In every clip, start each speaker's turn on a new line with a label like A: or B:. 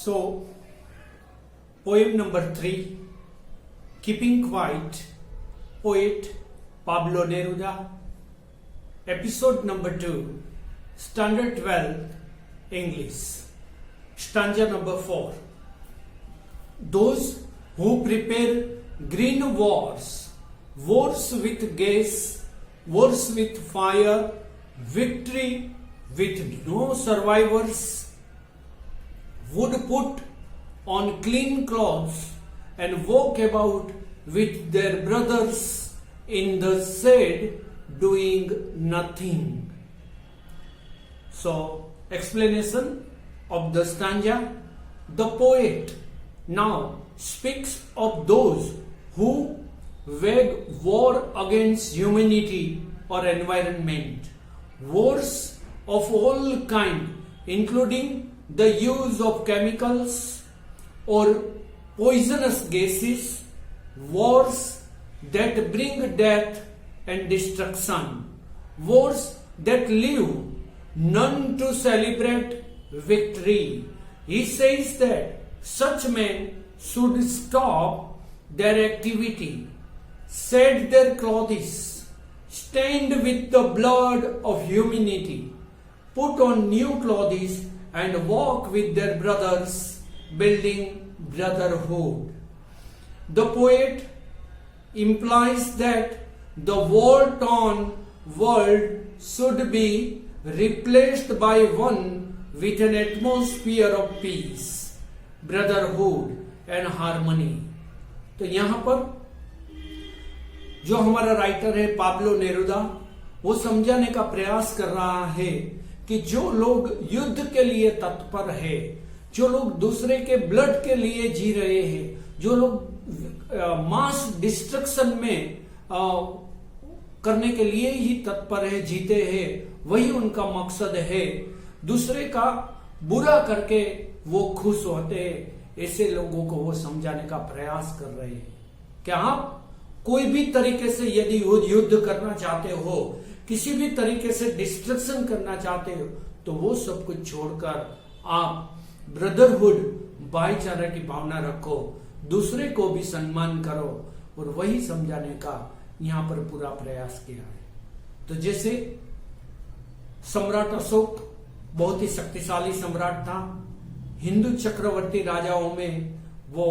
A: So, poem number 3, Keeping Quiet, poet Pablo Neruda. Episode number 2, Standard 12, English. Stanza number 4. Those who prepare green wars, wars with gas, wars with fire, victory with no survivors, would put on clean clothes and walk about with their brothers in the shade doing nothing. So, explanation of the stanza. The poet now speaks of those who wage war against humanity or environment, wars of all kind, including the use of chemicals or poisonous gases, wars that bring death and destruction, wars that leave none to celebrate victory. He says that such men should stop their activity, shed their clothes, stained with the blood of humanity, put on new clothes and walk with their brothers, building brotherhood. The poet implies that the war-torn world should be replaced by one with an atmosphere of peace, brotherhood and harmony. तो यहाँ पर जो हमारा writer है Pablo Neruda, वो समझाने का प्रयास कर रहा है कि जो लोग युद्ध के लिए तत्पर है, जो लोग दूसरे के ब्लड के लिए जी रहे हैं, जो लोग मास डिस्ट्रक्शन में करने के लिए ही तत्पर है, जीते हैं, वही उनका मकसद है। दूसरे का बुरा करके वो खुश होते हैं। ऐसे लोगों को वो समझाने का प्रयास कर रहे हैं कि आप कोई भी तरीके से यदि युद्ध करना चाहते हो, किसी भी तरीके से डिस्ट्रक्शन करना चाहते हो, तो वो सब कुछ छोड़कर आप ब्रदरहुड, भाईचारा की भावना रखो, दूसरे को भी सम्मान करो, और वही समझाने का यहां पर पूरा प्रयास किया है। तो जैसे सम्राट अशोक बहुत ही शक्तिशाली सम्राट था, हिंदू चक्रवर्ती राजाओं में वो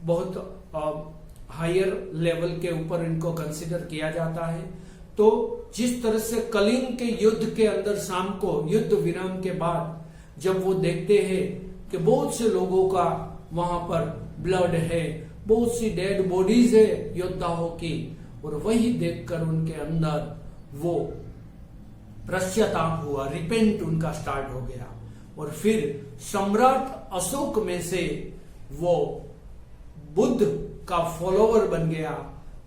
A: बहुत हायर लेवल के ऊपर इनको कंसिडर किया जाता है। तो जिस तरह से कलिंग के युद्ध के अंदर शाम को युद्ध विराम के बाद जब वो देखते हैं कि बहुत से लोगों का वहां पर ब्लड है, बहुत सी डेड बॉडीज है योद्धाओं की, और वही देखकर उनके अंदर वो पश्चाताप हुआ, रिपेंट उनका स्टार्ट हो गया, और फिर सम्राट अशोक में से वो बुद्ध का फॉलोवर बन गया,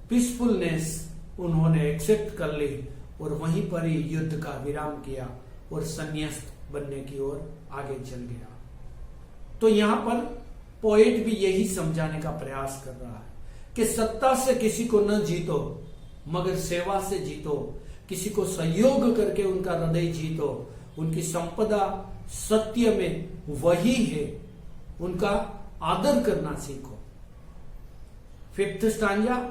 A: पीसफुलनेस उन्होंने एक्सेप्ट कर ली, और वहीं पर ही युद्ध का विराम किया और संन्यास्त बनने की ओर आगे चल गया। तो यहां पर पोएट भी यही समझाने का प्रयास कर रहा है कि सत्ता से किसी को न जीतो, मगर सेवा से जीतो, किसी को सहयोग करके उनका हृदय जीतो, उनकी संपदा सत्य में वही है, उनका आदर करना सीखो। Fifth stanza,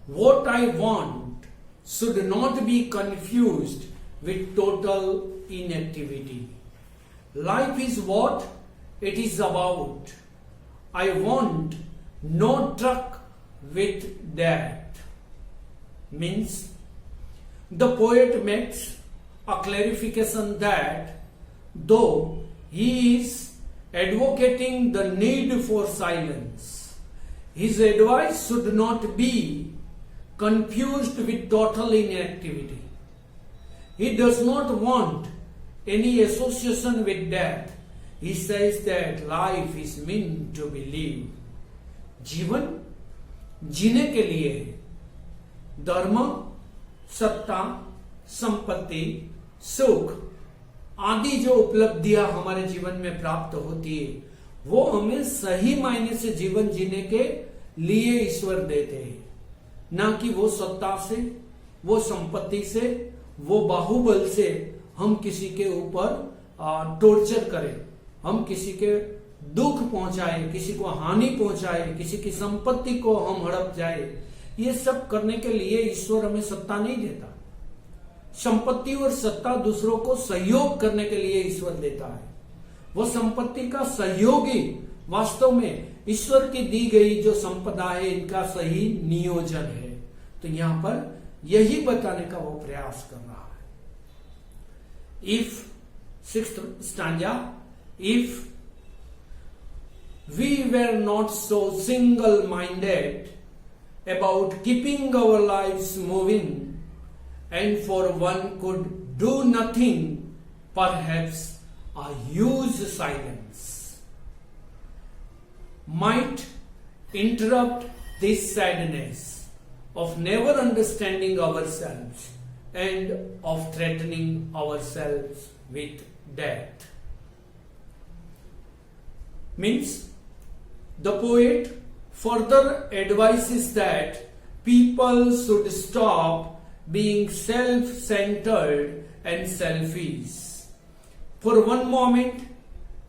A: what I want should not be confused with total inactivity. Life is what it is about. I want no truck with that. Means the poet makes a clarification that though he is advocating the need for silence, his advice should not be confused with total inactivity. He does not want any association with death. He says that life is meant to be lived. जीवन जीने के लिए है। धर्म, सत्ता, संपत्ति, सुख आदि जो उपलब्धियां हमारे जीवन में प्राप्त होती है, वो हमें सही मायने से जीवन जीने के लिए ईश्वर देते हैं, ना कि वो सत्ता से, वो संपत्ति से, वो बाहुबल से हम किसी के ऊपर टॉर्चर करें, हम किसी के दुख पहुंचाए, किसी को हानि पहुंचाए, किसी की संपत्ति को हम हड़प जाए, ये सब करने के लिए ईश्वर हमें सत्ता नहीं देता। संपत्ति और सत्ता दूसरों को सहयोग करने के लिए ईश्वर देता है। वो संपत्ति का सहयोगी वास्तव में ईश्वर की दी गई जो संपदा है, इनका सही नियोजन है। तो यहां पर यही बताने का वो प्रयास कर रहा है। If sixth stanza, if we were not so single-minded about keeping our lives moving, and for one could do nothing, perhaps a huge silence might interrupt this sadness of never understanding ourselves and of threatening ourselves with death. Means, the poet further advises that people should stop being self-centered and selfish. For one moment,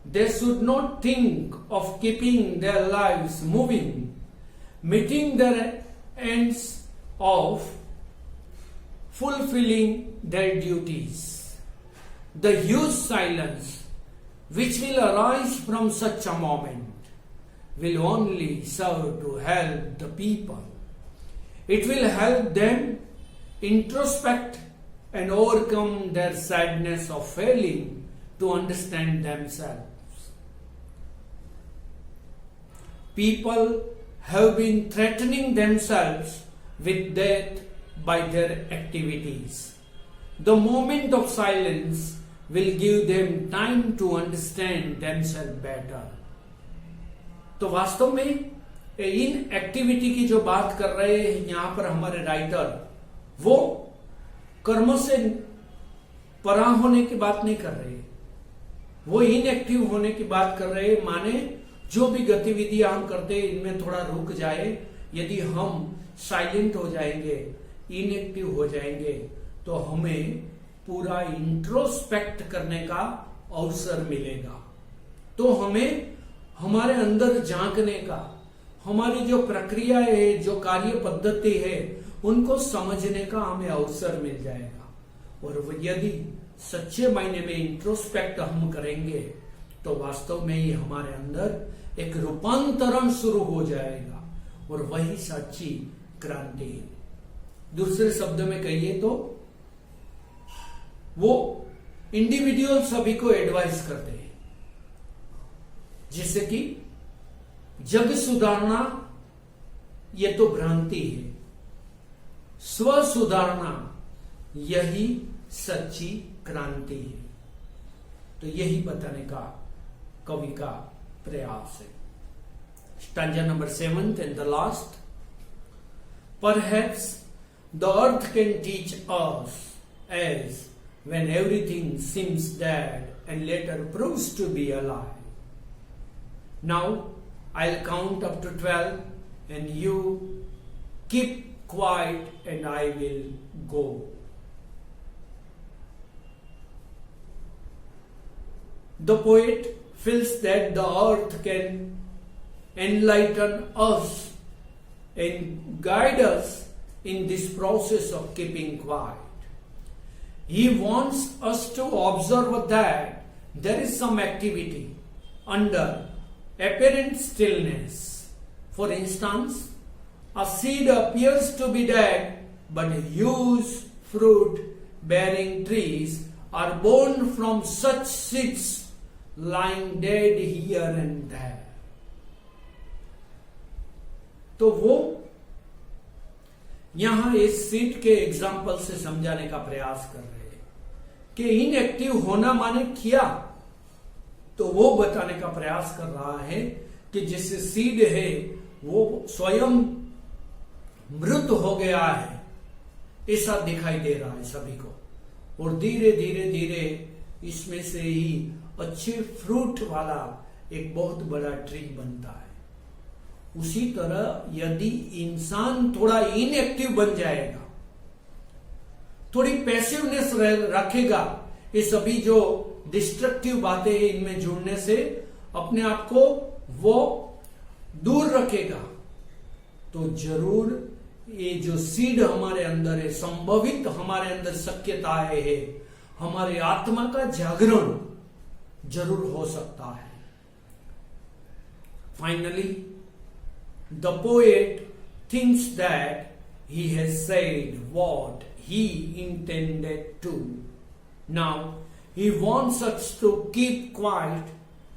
A: they should not think of keeping their lives moving, meeting their ends of fulfilling their duties. The huge silence which will arise from such a moment will only serve to help the people. It will help them introspect and overcome their sadness of failing to understand themselves. People have been threatening themselves with death by their activities. The moment of silence will give them time to understand themselves better. तो वास्तव में in activity की जो बात कर रहे हैं यहां पर हमारे राइटर, वो कर्म से परा होने की बात नहीं कर रहे, वो इनएक्टिव होने की बात कर रहे। माने जो भी गतिविधियां हम करते हैं इनमें थोड़ा रुक जाए। यदि हम साइलेंट हो जाएंगे, इनएक्टिव हो जाएंगे, तो हमें पूरा इंट्रोस्पेक्ट करने का अवसर मिलेगा। तो हमें हमारे अंदर झांकने का, हमारी जो प्रक्रिया है, जो कार्य पद्धति है, उनको समझने का हमें अवसर मिल जाएगा। और यदि सच्चे मायने में इंट्रोस्पेक्ट हम करेंगे तो वास्तव में ही हमारे अंदर एक रूपांतरण शुरू हो जाएगा, और वही सच्ची क्रांति है। दूसरे शब्द में कहिए तो वो इंडिविजुअल सभी को एडवाइस करते हैं, जिससे कि जग सुधारना ये तो भ्रांति है, स्व सुधारना यही सच्ची क्रांति है। तो यही बताने का कवि का प्रयास है। Stanza number 7 and the last. Perhaps the earth can teach us, as when everything seems dead and later proves to be alive. Now I'll count up to 12 and you keep quiet and I will go. The poet feels that the earth can enlighten us and guide us in this process of keeping quiet. He wants us to observe that there is some activity under apparent stillness. For instance, a seed appears to be dead, but huge fruit-bearing trees are born from such seeds lying dead here and there. तो वो यहां इस seat के example से समझाने का प्रयास कर रहे हैं कि इनएक्टिव होना माने क्या। तो वो बताने का प्रयास कर रहा है कि जैसे सीड है वो स्वयं मृत हो गया है, ऐसा दिखाई दे रहा है सभी को, और धीरे धीरे धीरे इसमें से ही अच्छे फ्रूट वाला एक बहुत बड़ा ट्री बनता है। उसी तरह यदि इंसान थोड़ा इनएक्टिव बन जाएगा, थोड़ी पैसिवनेस रखेगा, ये सभी जो डिस्ट्रक्टिव बातें हैं इनमें जुड़ने से अपने आप को वो दूर रखेगा, तो जरूर ये जो सीड हमारे अंदर है, संभवित हमारे अंदर शक्यताएं है, हमारे आत्मा का जागरण जरूर हो सकता है। Finally the poet thinks that he has said what he intended to. Now he wants us to keep quiet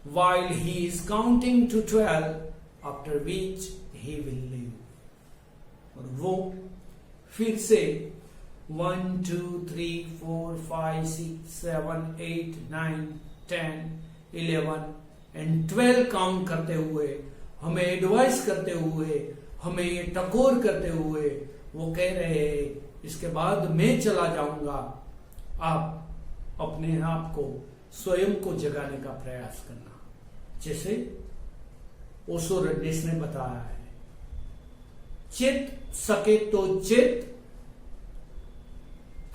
A: while he is counting to 12, after which he will leave. और वो फिर से 1 2 3 4 5 6 7 8 9 10 11 and 12 काउंट करते हुए, हमें advice करते हुए, हमें ये टकोर करते हुए वो कह रहे हैं, इसके बाद मैं चला जाऊंगा, आप अपने आप को, स्वयं को जगाने का प्रयास करना। जैसे ओशो रडनिस ने बताया है, चेत सके तो चेत,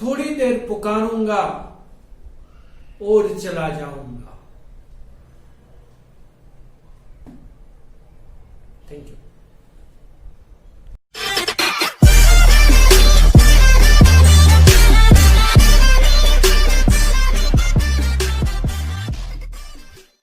A: थोड़ी देर पुकारूंगा और चला जाऊंगा।